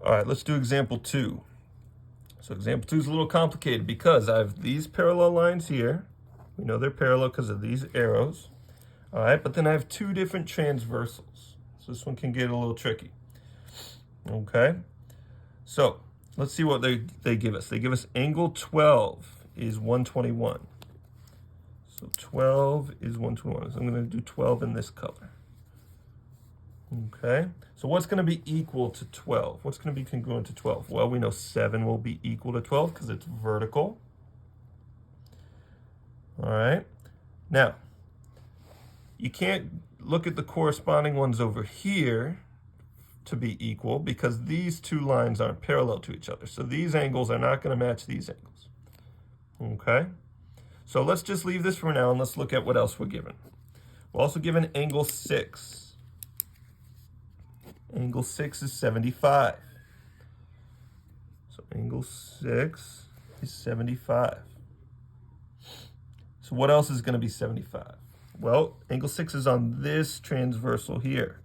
All right, let's do example 2. So example 2 is a little complicated because I have these parallel lines here. We know they're parallel because of these arrows. All right, but then I have 2 different transversals. So this one can get a little tricky. Okay, so let's see what they give us. They give us angle 12 is 121. So 12 is 121. So I'm going to do 12 in this color. Okay, so what's going to be equal to 12? What's going to be congruent to 12? Well, we know 7 will be equal to 12 because it's vertical. All right, now you can't look at the corresponding ones over here to be equal because these 2 lines aren't parallel to each other. So these angles are not going to match these angles. Okay, so let's just leave this for now and let's look at what else we're given. We're also given angle 6. Angle 6 is 75. So angle 6 is 75. So what else is going to be 75? Well, angle 6 is on this transversal here.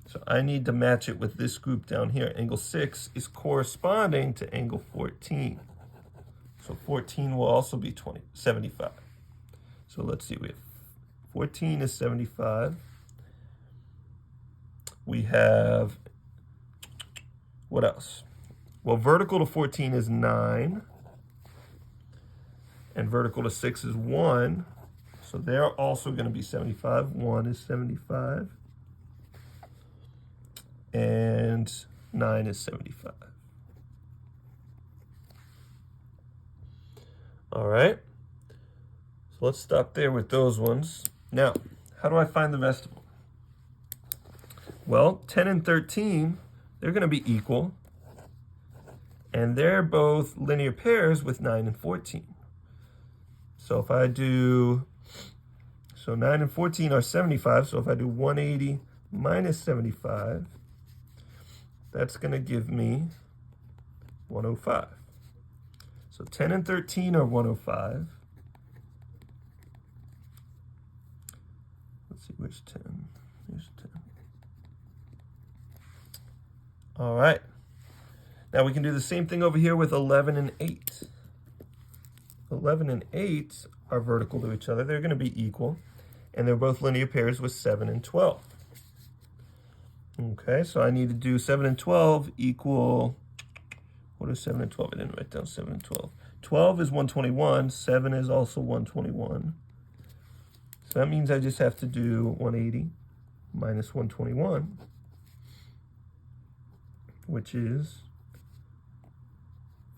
So I need to match it with this group down here. Angle 6 is corresponding to angle 14. So 14 will also be 75. So let's see, we have 14 is 75. We have, what else? Well, vertical to 14 is 9. And vertical to 6 is 1. So they're also going to be 75. 1 is 75. And 9 is 75. All right. So let's stop there with those ones. Now, how do I find the rest of them? Well, 10 and 13, they're going to be equal. And they're both linear pairs with 9 and 14. So if I do, so 9 and 14 are 75. So if I do 180 minus 75, that's going to give me 105. So 10 and 13 are 105. Let's see, which 10? Here's 10. All right. Now we can do the same thing over here with 11 and 8. 11 and 8 are vertical to each other. They're going to be equal. And they're both linear pairs with 7 and 12. Okay, so I need to do 7 and 12 equal, what is 7 and 12? I didn't write down 7 and 12. 12 is 121. 7 is also 121. So that means I just have to do 180 minus 121, which is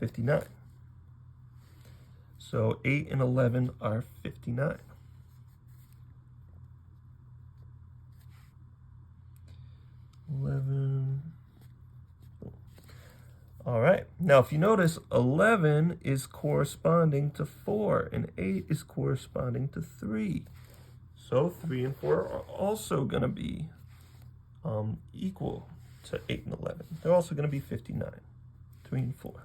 59. So 8 and 11 are 59. All right, now if you notice, 11 is corresponding to 4 and 8 is corresponding to 3. So 3 and 4 are also going to be equal to 8 and 11. They're also going to be 59, 3 and 4.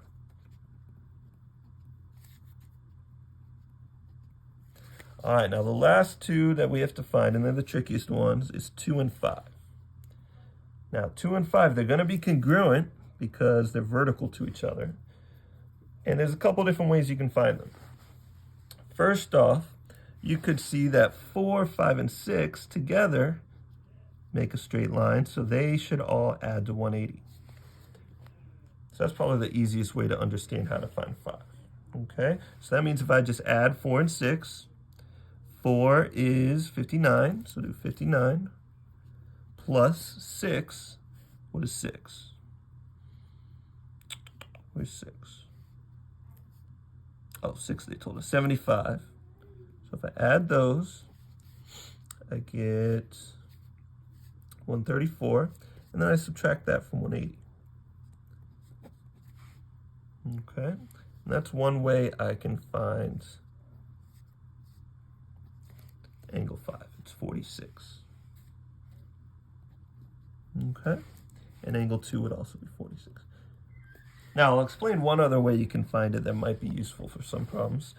All right, now the last 2 that we have to find, and they're the trickiest ones, is 2 and 5. Now 2 and 5, they're going to be congruent because they're vertical to each other. And there's a couple different ways you can find them. First off, you could see that 4, 5, and 6 together make a straight line, so they should all add to 180. So that's probably the easiest way to understand how to find 5. Okay, so that means if I just add 4 and 6, 4 is 59, so do 59, plus 6, what is 6? Where's 6? Oh, 6 they told us, 75. So if I add those, I get 134, and then I subtract that from 180. Okay, and that's one way I can find angle 5. It's 46. Okay, and angle 2 would also be 46. Now, I'll explain one other way you can find it that might be useful for some problems.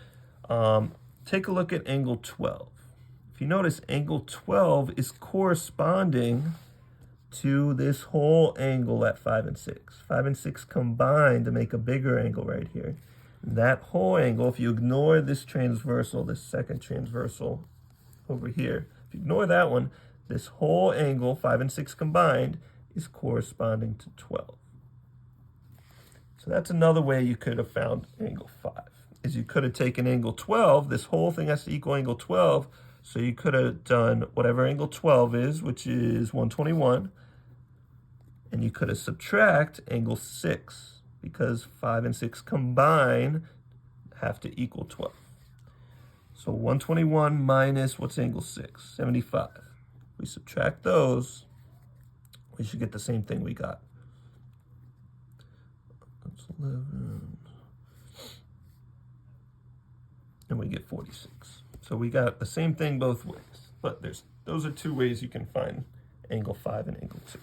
Take a look at angle 12. If you notice, angle 12 is corresponding to this whole angle at 5 and 6. 5 and 6 combine to make a bigger angle right here. That whole angle, if you ignore this transversal, this second transversal over here, if you ignore that one, this whole angle, 5 and 6 combined, is corresponding to 12. So that's another way you could have found angle 5, is you could have taken angle 12. This whole thing has to equal angle 12, so you could have done whatever angle 12 is, which is 121, and you could have subtract angle 6, because 5 and 6 combine have to equal 12. So 121 minus, what's angle 6? 75. We subtract those, we should get the same thing we got. That's 11. And we get 46. So we got the same thing both ways. But those are two ways you can find angle 5 and angle 2.